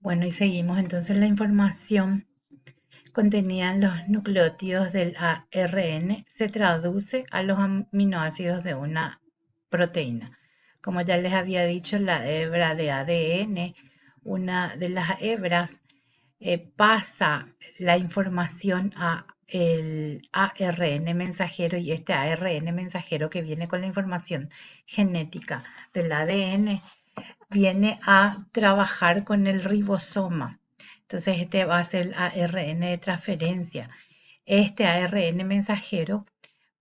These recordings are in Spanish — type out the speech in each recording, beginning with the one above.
Bueno, y seguimos entonces la información contenida en los nucleótidos del ARN se traduce a los aminoácidos de una proteína. Como ya les había dicho, la hebra de ADN, una de las hebras, pasa la información a el ARN mensajero y este ARN mensajero que viene con la información genética del ADN viene a trabajar con el ribosoma. Entonces, este va a ser el ARN de transferencia. Este ARN mensajero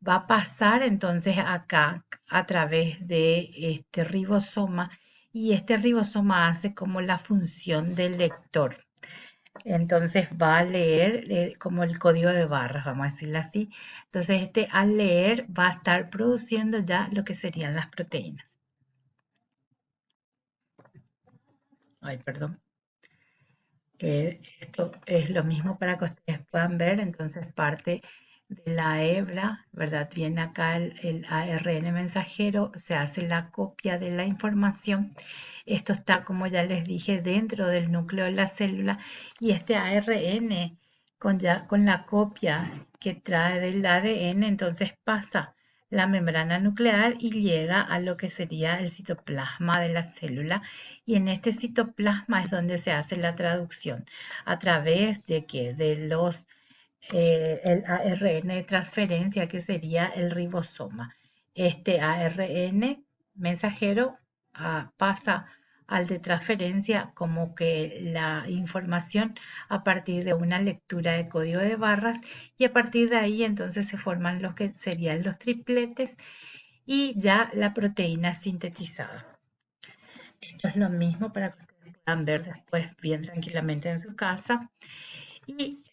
va a pasar entonces acá a través de este ribosoma y este ribosoma hace como la función del lector. Entonces va a leer como el código de barras, vamos a decirlo así. Entonces este al leer va a estar produciendo ya lo que serían las proteínas. Ay, perdón. Esto es lo mismo para que ustedes puedan ver, entonces parte de la hebra, ¿verdad? Viene acá el ARN mensajero, se hace la copia de la información. Esto está, como ya les dije, dentro del núcleo de la célula y este ARN con la copia que trae del ADN, entonces pasa la membrana nuclear y llega a lo que sería el citoplasma de la célula y en este citoplasma es donde se hace la traducción a través de que de los el ARN de transferencia que sería el ribosoma. Este ARN mensajero pasa al de transferencia como que la información a partir de una lectura de código de barras y a partir de ahí entonces se forman los que serían los tripletes y ya la proteína sintetizada. Esto es lo mismo para que ustedes puedan ver después bien tranquilamente en su casa. Y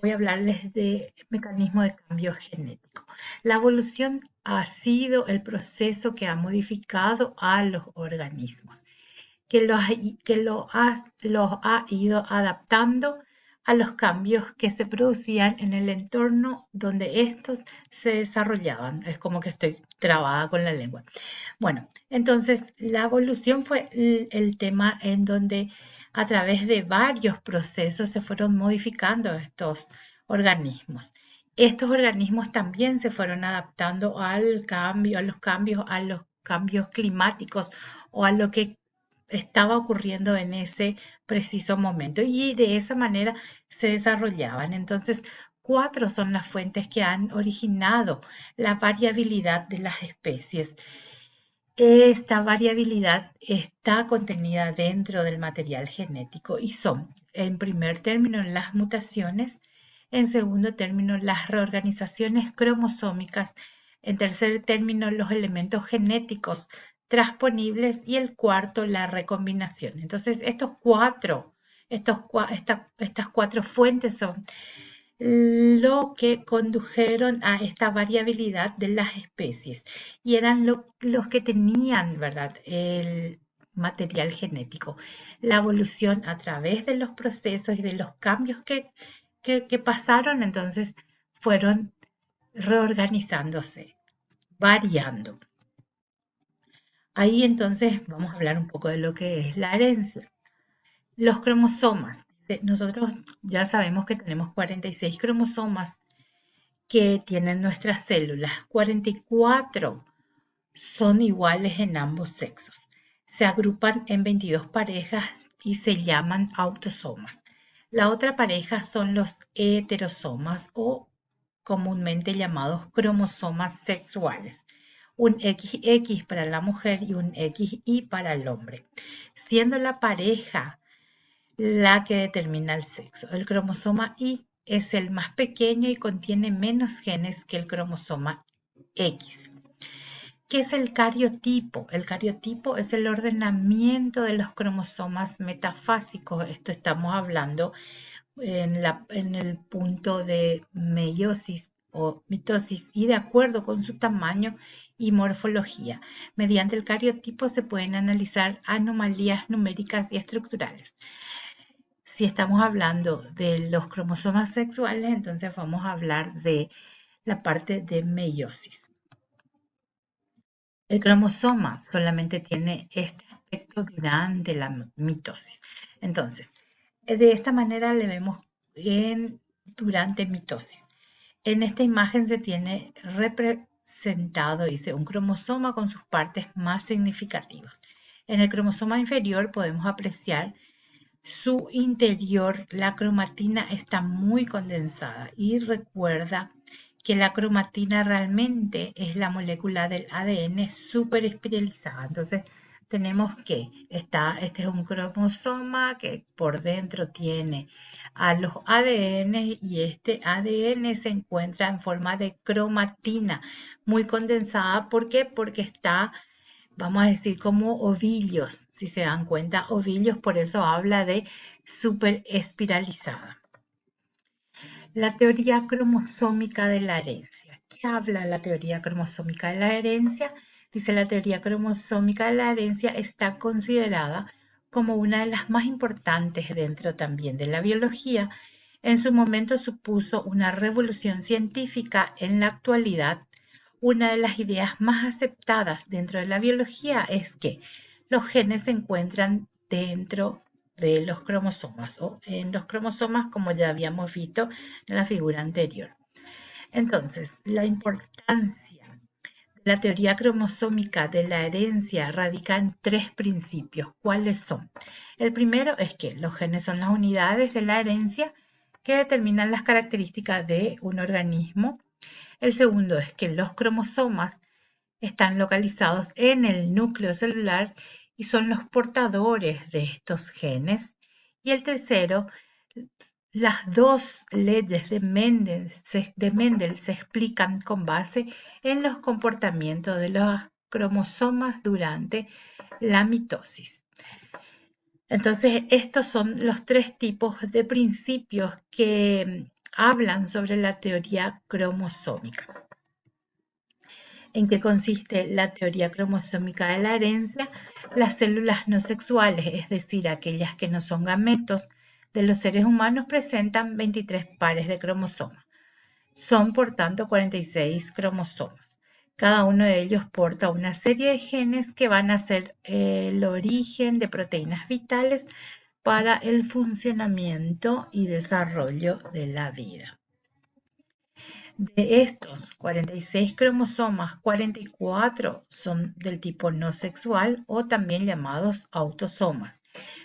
voy a hablarles de mecanismo de cambio genético. La evolución ha sido el proceso que ha modificado a los organismos, los ha ido adaptando a los cambios que se producían en el entorno donde estos se desarrollaban. Es como que estoy trabada con la lengua. Bueno, entonces la evolución fue el tema en donde a través de varios procesos se fueron modificando estos organismos. Estos organismos también se fueron adaptando al cambio, a los cambios climáticos o a lo que estaba ocurriendo en ese preciso momento y de esa manera se desarrollaban. Entonces, cuatro son las fuentes que han originado la variabilidad de las especies. Esta variabilidad está contenida dentro del material genético y son, en primer término, las mutaciones, en segundo término, las reorganizaciones cromosómicas, en tercer término, los elementos genéticos transponibles y el cuarto, la recombinación. Entonces, estas cuatro fuentes son lo que condujeron a esta variabilidad de las especies y eran los que tenían, ¿verdad?, el material genético. La evolución a través de los procesos y de los cambios que pasaron, entonces fueron reorganizándose, variando. Ahí entonces vamos a hablar un poco de lo que es la herencia. Los cromosomas. Nosotros ya sabemos que tenemos 46 cromosomas que tienen nuestras células. 44 son iguales en ambos sexos. Se agrupan en 22 parejas y se llaman autosomas. La otra pareja son los heterosomas o comúnmente llamados cromosomas sexuales. Un XX para la mujer y un XY para el hombre, siendo la pareja la que determina el sexo. El cromosoma Y es el más pequeño y contiene menos genes que el cromosoma X. ¿Qué es el cariotipo? El cariotipo es el ordenamiento de los cromosomas metafásicos. Esto estamos hablando en el punto de meiosis o mitosis y de acuerdo con su tamaño y morfología. Mediante el cariotipo se pueden analizar anomalías numéricas y estructurales. Si estamos hablando de los cromosomas sexuales, entonces vamos a hablar de la parte de meiosis. El cromosoma solamente tiene este aspecto durante la mitosis. Entonces, de esta manera le vemos durante mitosis. En esta imagen se tiene representado, dice, un cromosoma con sus partes más significativas. En el cromosoma inferior podemos apreciar su interior. La cromatina está muy condensada y recuerda que la cromatina realmente es la molécula del ADN súper espiralizada. Entonces tenemos que este es un cromosoma que por dentro tiene a los ADN y este ADN se encuentra en forma de cromatina muy condensada. ¿Por qué? Porque está, vamos a decir, como ovillos, si se dan cuenta, ovillos, por eso habla de súper espiralizada. La teoría cromosómica de la herencia. ¿Qué habla la teoría cromosómica de la herencia? Dice, la teoría cromosómica de la herencia está considerada como una de las más importantes dentro también de la biología. En su momento supuso una revolución científica. En la actualidad, una de las ideas más aceptadas dentro de la biología es que los genes se encuentran dentro de los cromosomas o en los cromosomas, como ya habíamos visto en la figura anterior. Entonces, la importancia de la teoría cromosómica de la herencia radica en tres principios. ¿Cuáles son? El primero es que los genes son las unidades de la herencia que determinan las características de un organismo. El segundo es que los cromosomas están localizados en el núcleo celular y son los portadores de estos genes. Y el tercero, las dos leyes de Mendel se explican con base en los comportamientos de los cromosomas durante la mitosis. Entonces, estos son los tres tipos de principios que hablan sobre la teoría cromosómica. ¿En qué consiste la teoría cromosómica de la herencia? Las células no sexuales, es decir, aquellas que no son gametos de los seres humanos, presentan 23 pares de cromosomas. Son, por tanto, 46 cromosomas. Cada uno de ellos porta una serie de genes que van a ser el origen de proteínas vitales para el funcionamiento y desarrollo de la vida. De estos 46 cromosomas, 44 son del tipo no sexual o también llamados autosomas,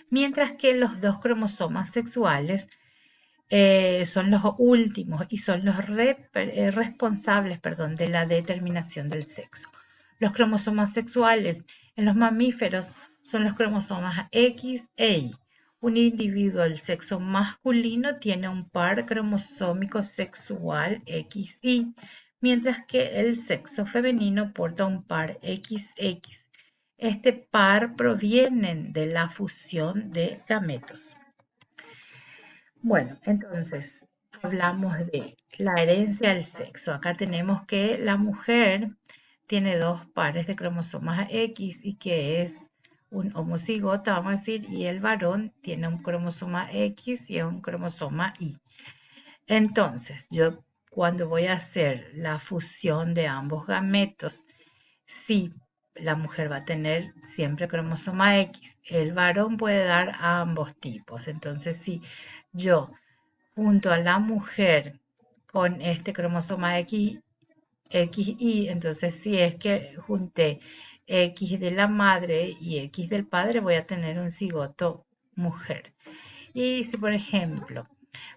mientras que los dos cromosomas sexuales son los últimos y son los responsables, de la determinación del sexo. Los cromosomas sexuales en los mamíferos son los cromosomas X e Y. Un individuo del sexo masculino tiene un par cromosómico sexual XY, mientras que el sexo femenino porta un par XX. Este par provienen de la fusión de gametos. Bueno, entonces hablamos de la herencia del sexo. Acá tenemos que la mujer tiene dos pares de cromosomas X y que es un homocigota, vamos a decir, y el varón tiene un cromosoma X y un cromosoma Y. Entonces, yo cuando voy a hacer la fusión de ambos gametos, sí, la mujer va a tener siempre cromosoma X. El varón puede dar a ambos tipos. Entonces, si yo junto a la mujer con este cromosoma XY, entonces si es que junté X de la madre y X del padre, voy a tener un cigoto mujer. Y si, por ejemplo,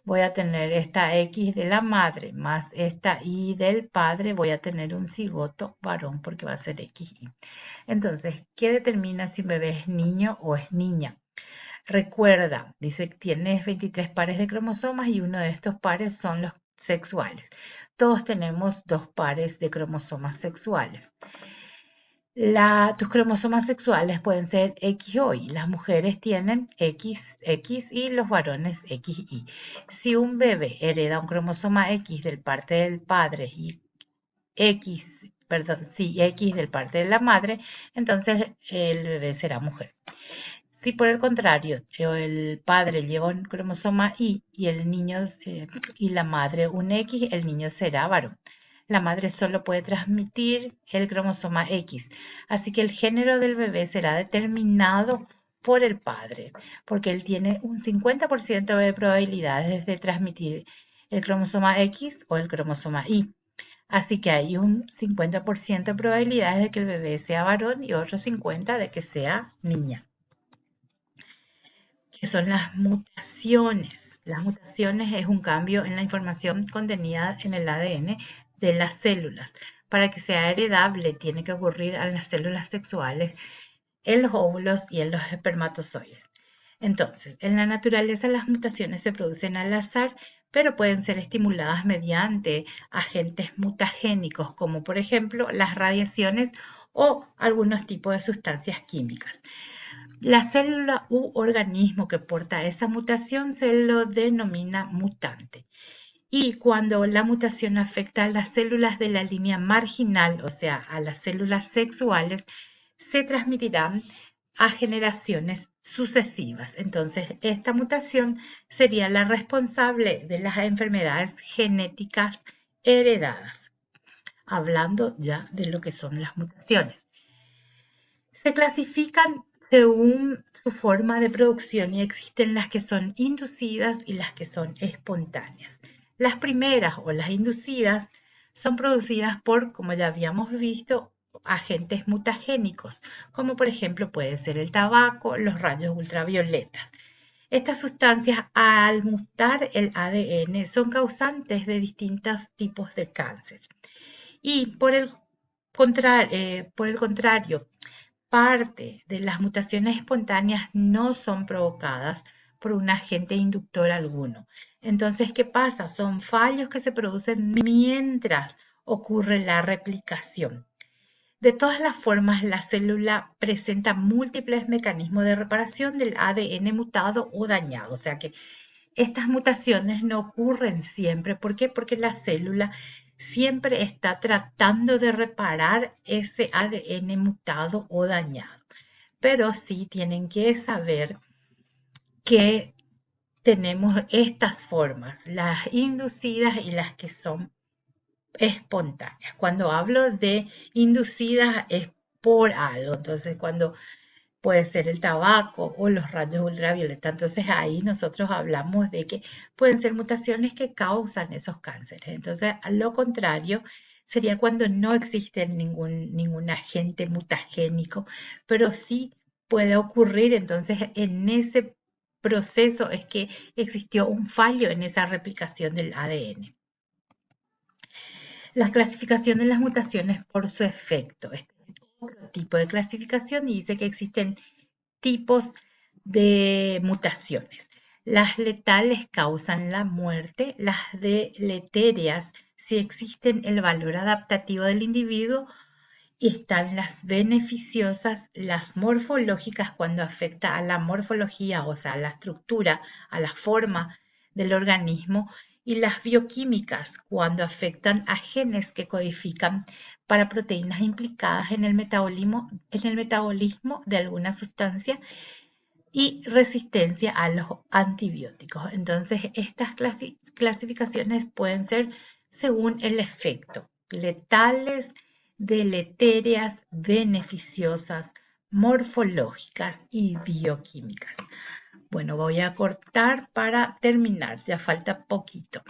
voy a tener esta X de la madre más esta Y del padre, voy a tener un cigoto varón porque va a ser XY. Entonces, ¿qué determina si un bebé es niño o es niña? Recuerda, dice que tienes 23 pares de cromosomas y uno de estos pares son los sexuales. Todos tenemos dos pares de cromosomas sexuales. Tus cromosomas sexuales pueden ser X o Y. Las mujeres tienen XX y los varones XY. Si un bebé hereda un cromosoma X del parte del padre y X del parte de la madre, entonces el bebé será mujer. Si por el contrario el padre lleva un cromosoma Y y el niño y la madre un X, el niño será varón. la madre solo puede transmitir el cromosoma X. Así que el género del bebé será determinado por el padre, porque él tiene un 50% de probabilidades de transmitir el cromosoma X o el cromosoma Y. Así que hay un 50% de probabilidades de que el bebé sea varón y otro 50% de que sea niña. ¿Qué son las mutaciones? Las mutaciones es un cambio en la información contenida en el ADN de las células. Para que sea heredable, tiene que ocurrir en las células sexuales, en los óvulos y en los espermatozoides. Entonces, en la naturaleza las mutaciones se producen al azar, pero pueden ser estimuladas mediante agentes mutagénicos, como por ejemplo las radiaciones o algunos tipos de sustancias químicas. La célula u organismo que porta esa mutación se lo denomina mutante. Y cuando la mutación afecta a las células de la línea marginal, o sea, a las células sexuales, se transmitirán a generaciones sucesivas. Entonces, esta mutación sería la responsable de las enfermedades genéticas heredadas, hablando ya de lo que son las mutaciones. Se clasifican según su forma de producción y existen las que son inducidas y las que son espontáneas. Las primeras o las inducidas son producidas por, como ya habíamos visto, agentes mutagénicos, como por ejemplo puede ser el tabaco, los rayos ultravioletas. Estas sustancias, al mutar el ADN, son causantes de distintos tipos de cáncer. Y por el contrario, parte de las mutaciones espontáneas no son provocadas por un agente inductor alguno. Entonces, ¿qué pasa? Son fallos que se producen mientras ocurre la replicación. De todas las formas, la célula presenta múltiples mecanismos de reparación del ADN mutado o dañado. O sea que estas mutaciones no ocurren siempre. ¿Por qué? Porque la célula siempre está tratando de reparar ese ADN mutado o dañado. Pero sí tienen que saber que tenemos estas formas, las inducidas y las que son espontáneas. Cuando hablo de inducidas es por algo. Entonces, cuando puede ser el tabaco o los rayos ultravioleta. Entonces ahí nosotros hablamos de que pueden ser mutaciones que causan esos cánceres. Entonces, a lo contrario, sería cuando no existe ningún agente mutagénico, pero sí puede ocurrir. Entonces, en ese proceso es que existió un fallo en esa replicación del ADN. La clasificación de las mutaciones por su efecto. Este es otro tipo de clasificación y dice que existen tipos de mutaciones. Las letales causan la muerte, las deleterias si existen el valor adaptativo del individuo y están las beneficiosas, las morfológicas cuando afecta a la morfología, o sea, a la estructura, a la forma del organismo, y las bioquímicas cuando afectan a genes que codifican para proteínas implicadas en el metabolismo de alguna sustancia y resistencia a los antibióticos. Entonces, estas clasificaciones pueden ser según el efecto, letales, deleterias, beneficiosas, morfológicas y bioquímicas. Bueno, voy a cortar para terminar, ya falta poquito.